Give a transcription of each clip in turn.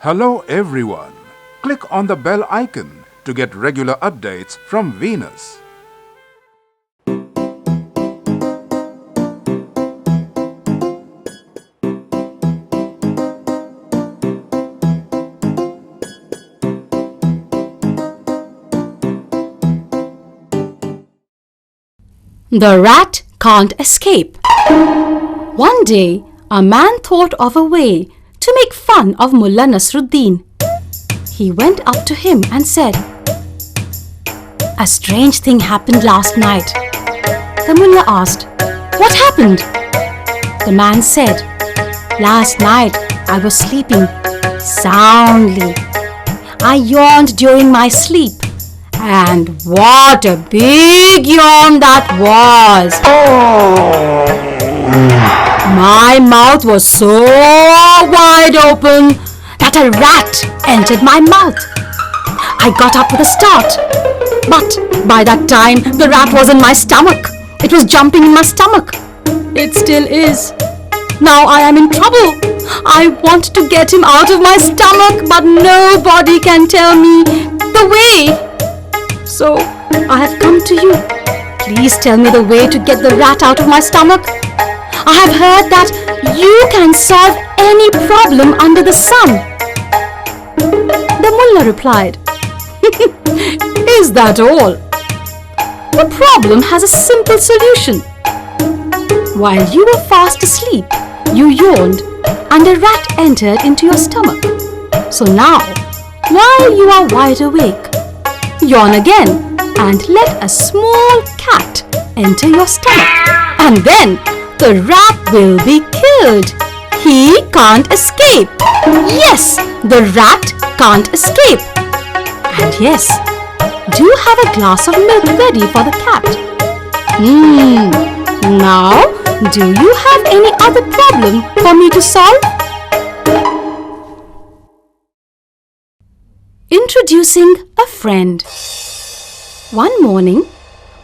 Hello everyone. Click on the bell icon to get regular updates from Venus. The rat can't escape. One day, a man thought of a way to make fun of Mulla Nasruddin. He went up to him and said, "A strange thing happened last night." The mullah asked, "What happened?" The man said, "Last night I was sleeping soundly. I yawned during my sleep. And what a big yawn that was! My mouth was so wide open that a rat entered my mouth. I got up with a start, but by that time the rat was in my stomach. It was jumping in my stomach. It still is. Now I am in trouble. I want to get him out of my stomach, but nobody can tell me the way. So, I have come to you. Please tell me the way to get the rat out of my stomach. I have heard that you can solve any problem under the sun." The mullah replied, "Is that all? The problem has a simple solution. While you were fast asleep, you yawned and a rat entered into your stomach. So now, while you are wide awake, yawn again and let a small cat enter your stomach, and then the rat will be killed. He can't escape. Yes, the rat can't escape. And yes, do have a glass of milk ready for the cat. Now, do you have any other problem for me to solve?" Introducing a friend. One morning,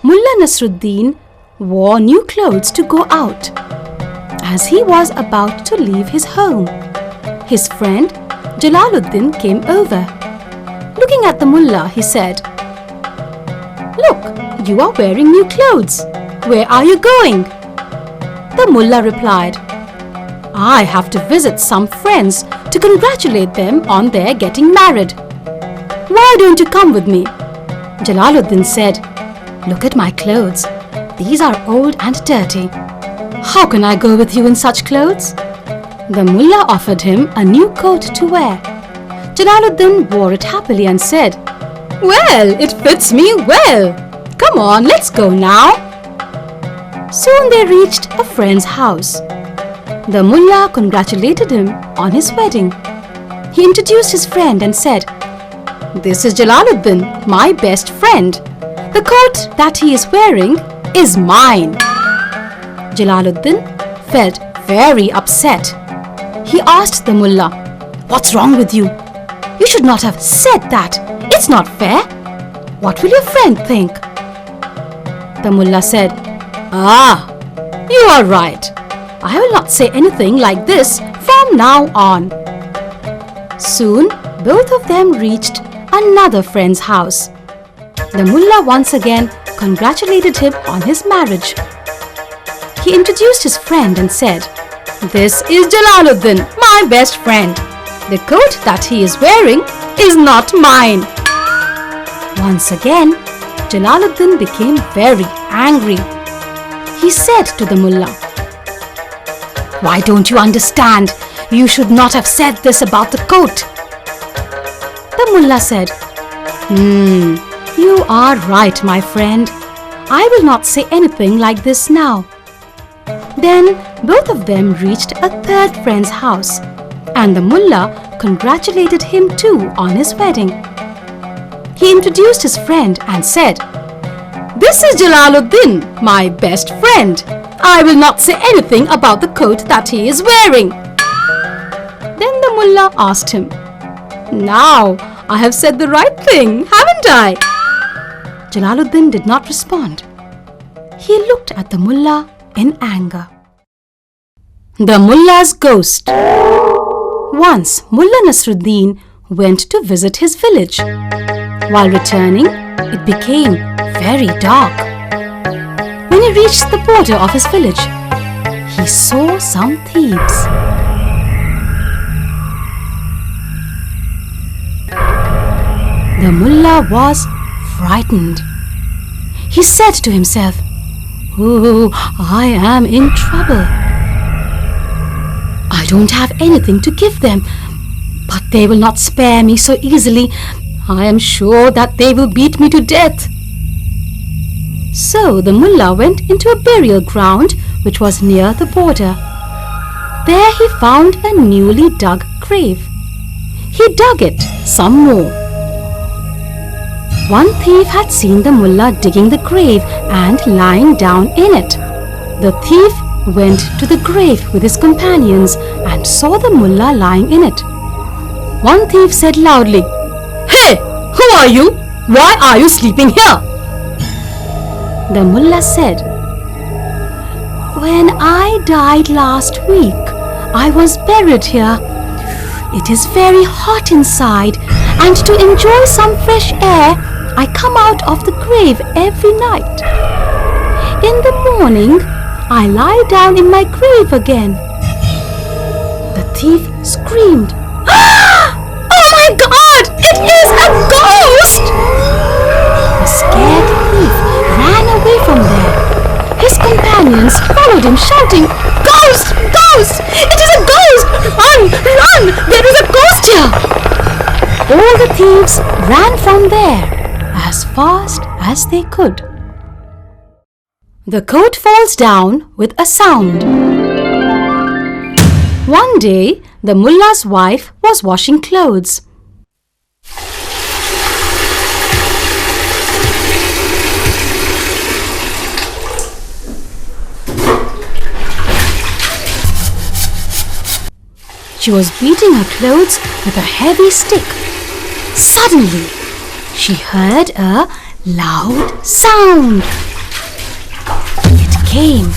Mulla Nasruddin wore new clothes to go out. As he was about to leave his home, his friend Jalaluddin came over. Looking at the mullah, he said, "Look, you are wearing new clothes. Where are you going?" The mullah replied, "I have to visit some friends to congratulate them on their getting married. Why don't you come with me?" Jalaluddin said, "Look at my clothes. These are old and dirty. How can I go with you in such clothes?" The mullah offered him a new coat to wear. Jalaluddin wore it happily and said, "Well, it fits me well. Come on, let's go now." Soon they reached a friend's house. The mullah congratulated him on his wedding. He introduced his friend and said, "This is Jalaluddin, my best friend. The coat that he is wearing is mine." Jalaluddin felt very upset. He asked the mullah, "What's wrong with you? You should not have said that. It's not fair. What will your friend think?" The mullah said, You are right. I will not say anything like this from now on." Soon, both of them reached another friend's house. The mullah once again congratulated him on his marriage. He introduced his friend and said, "This is Jalaluddin, my best friend. The coat that he is wearing is not mine." Once again, Jalaluddin became very angry. He said to the mullah, "Why don't you understand? You should not have said this about the coat." The mullah said, You are right, my friend. I will not say anything like this now." Then both of them reached a third friend's house, and the mullah congratulated him too on his wedding. He introduced his friend and said, "This is Jalaluddin, my best friend. I will not say anything about the coat that he is wearing." Then the mullah asked him, "Now I have said the right thing, haven't I?" Jalaluddin did not respond. He looked at the mullah in anger. The mullah's ghost. Once Mulla Nasruddin went to visit his village. While returning, it became very dark. When he reached the border of his village, he saw some thieves. The mullah was frightened. He said to himself, "Oh, I am in trouble. I don't have anything to give them, but they will not spare me so easily. I am sure that they will beat me to death." So the mullah went into a burial ground which was near the border. There he found a newly dug grave. He dug it some more. One thief had seen the mullah digging the grave and lying down in it. The thief went to the grave with his companions and saw the mullah lying in it. One thief said loudly, "Hey, who are you? Why are you sleeping here?" The mullah said, "When I died last week, I was buried here. It is very hot inside, and to enjoy some fresh air, I come out of the grave every night. In the morning, I lie down in my grave again." The thief screamed, "Ah! Oh my God! It is a ghost!" The scared thief ran away from there. His companions followed him shouting, "Ghost! Ghost! It is a ghost! Run! Run! There is a ghost here!" All the thieves ran from there as fast as they could. The coat falls down with a sound. One day, the mullah's wife was washing clothes. She was beating her clothes with a heavy stick. Suddenly, she heard a loud sound. It came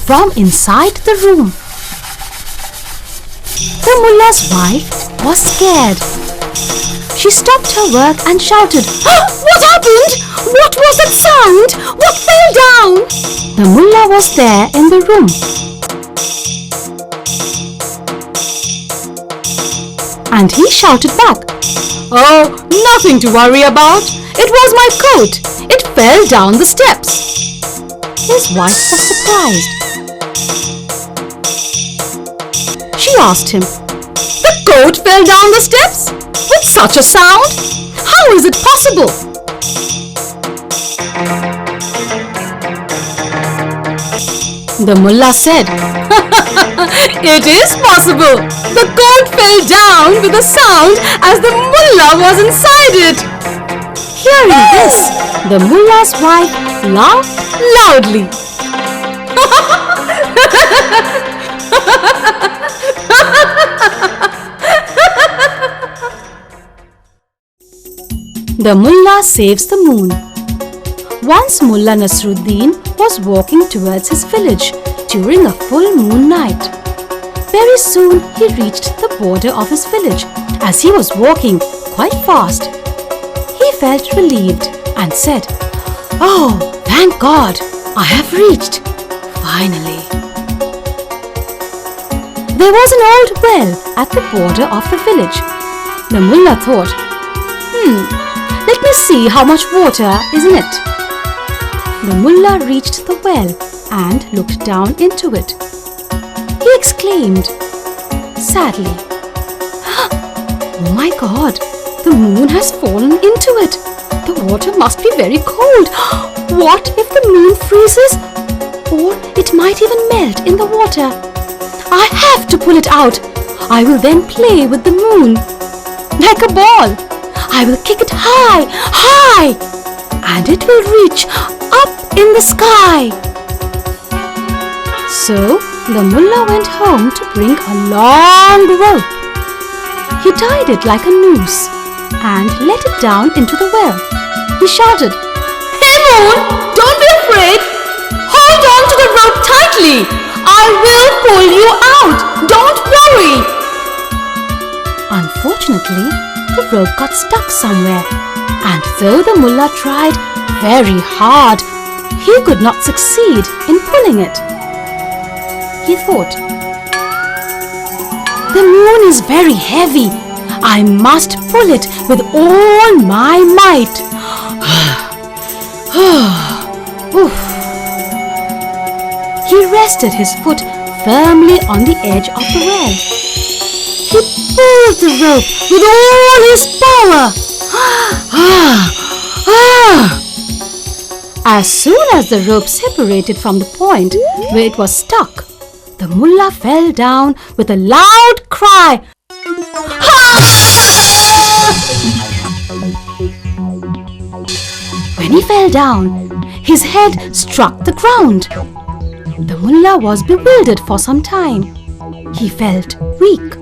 from inside the room. The mullah's wife was scared. She stopped her work and shouted, "Ah, what happened? What was that sound? What fell down?" The mullah was there in the room. And he shouted back, "Oh, nothing to worry about. It was my coat. It fell down the steps." His wife was surprised. She asked him, "The coat fell down the steps? With such a sound? How is it possible?" The mullah said, "It is possible. The coat fell down with a sound as the mullah was inside it." Hearing this, the mullah's wife laughed loudly. The mullah saves the moon. Once Mulla Nasruddin was walking towards his village during a full moon night. Very soon he reached the border of his village. As he was walking quite fast, he felt relieved and said, "Oh, thank God, I have reached, finally." There was an old well at the border of the village. The mullah thought, let me see how much water is in it. The mullah reached the well and looked down into it. He exclaimed sadly, "Oh my God, the moon has fallen into it. The water must be very cold. What if the moon freezes? Or it might even melt in the water. I have to pull it out. I will then play with the moon. Like a ball, I will kick it high, high, and it will reach up in the sky." So the mullah went home to bring a long rope. He tied it like a noose and let it down into the well. He shouted, "Hey moon, don't be afraid. Hold on to the rope tightly. I will pull you out. Don't worry." Unfortunately, the rope got stuck somewhere, and though the mullah tried very hard, he could not succeed in pulling it. He thought, "The moon is very heavy. I must pull it with all my might." He rested his foot firmly on the edge of the well. He pulled the rope with all his power. As soon as the rope separated from the point where it was stuck, the mullah fell down with a loud cry. When he fell down, his head struck the ground. The mullah was bewildered for some time. He felt weak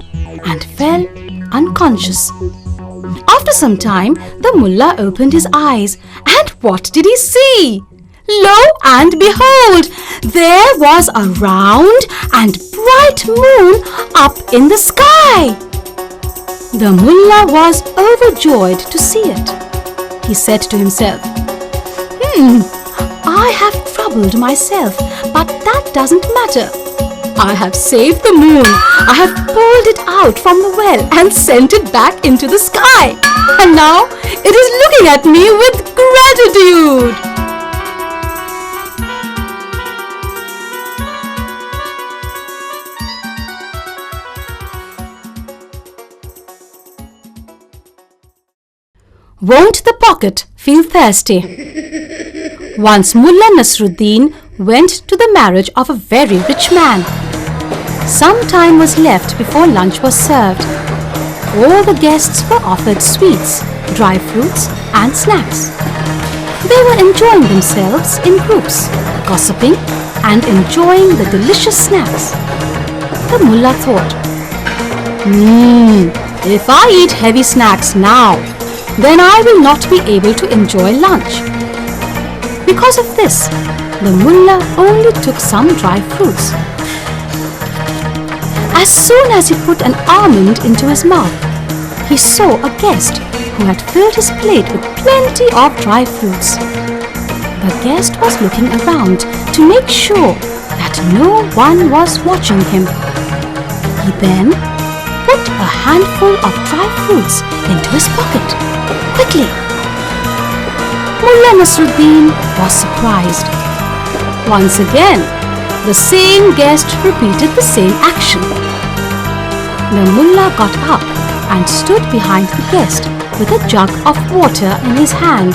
and fell unconscious. After some time, the mullah opened his eyes, and what did he see? Lo and behold, there was a round and bright moon up in the sky. The mullah was overjoyed to see it. He said to himself, I have troubled myself, but that doesn't matter. I have saved the moon. I have pulled it out from the well and sent it back into the sky. And now it is looking at me with gratitude. Won't the pocket feel thirsty? Once Mulla Nasruddin went to the marriage of a very rich man. Some time was left before lunch was served. All the guests were offered sweets, dry fruits and snacks. They were enjoying themselves in groups, gossiping and enjoying the delicious snacks. The mullah thought, if I eat heavy snacks now, then I will not be able to enjoy lunch. Because of this, the mullah only took some dry fruits. As soon as he put an almond into his mouth, he saw a guest who had filled his plate with plenty of dry fruits. The guest was looking around to make sure that no one was watching him. He then put a handful of dry fruits into his pocket. Quickly! Mulla Nasruddin was surprised. Once again, the same guest repeated the same action. The mullah got up and stood behind the guest with a jug of water in his hand.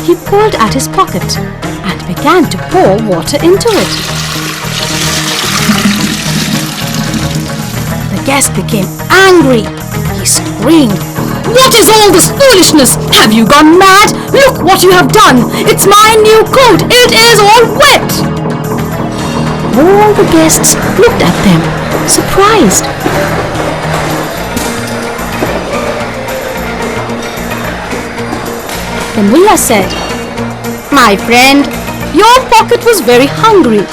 He pulled at his pocket and began to pour water into it. The guest became angry. He screamed, "What is all this foolishness? Have you gone mad? Look what you have done! It's my new coat! It is all wet!" All the guests looked at them, surprised. The mullah said, "My friend, your pocket was very hungry.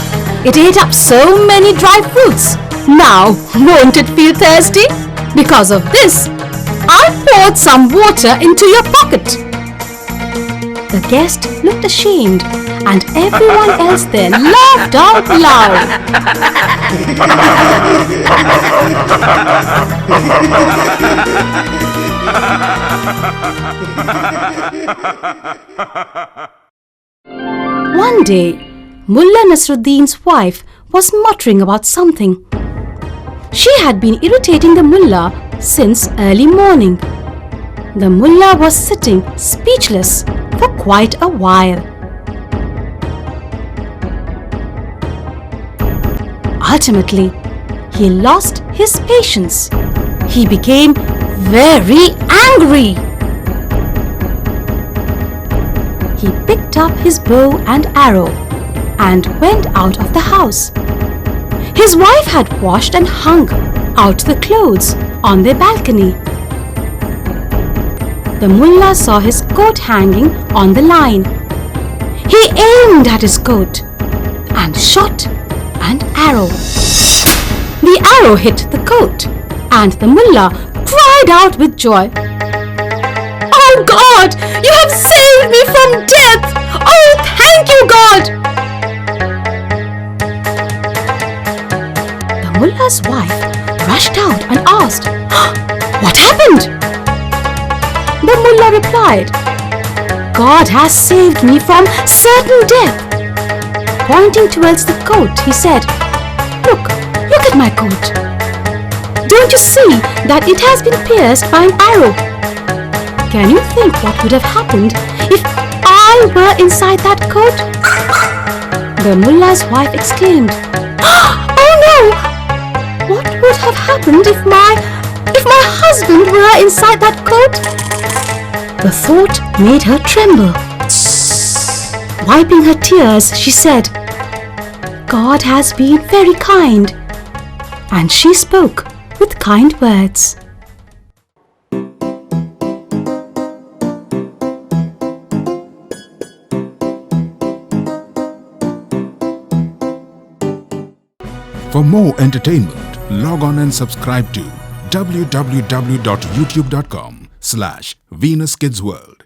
It ate up so many dry fruits. Now, won't it feel thirsty? Because of this, I poured some water into your pocket." The guest looked ashamed, and everyone else then laughed out loud. One day, Mulla Nasruddin's wife was muttering about something. She had been irritating the mullah since early morning. The mullah was sitting speechless for quite a while. Ultimately, he lost his patience. He became very angry. He picked up his bow and arrow and went out of the house. His wife had washed and hung out the clothes on their balcony. The mullah saw his coat hanging on the line. He aimed at his coat and shot an arrow. The arrow hit the coat, and the mullah cried out with joy, "Oh God, you have saved me from death! Oh, thank you, God!" The mullah's wife rushed out and asked, "What happened?" The mullah replied, "God has saved me from certain death." Pointing towards the coat, he said, Look at my coat. Don't you see that it has been pierced by an arrow? Can you think what would have happened if I were inside that coat?" The mullah's wife exclaimed, "Oh no! What would have happened if my husband were inside that coat?" The thought made her tremble. Wiping her tears, she said, "God has been very kind." And she spoke with kind words. For more entertainment, log on and subscribe to www.youtube.com/VenusKidsWorld.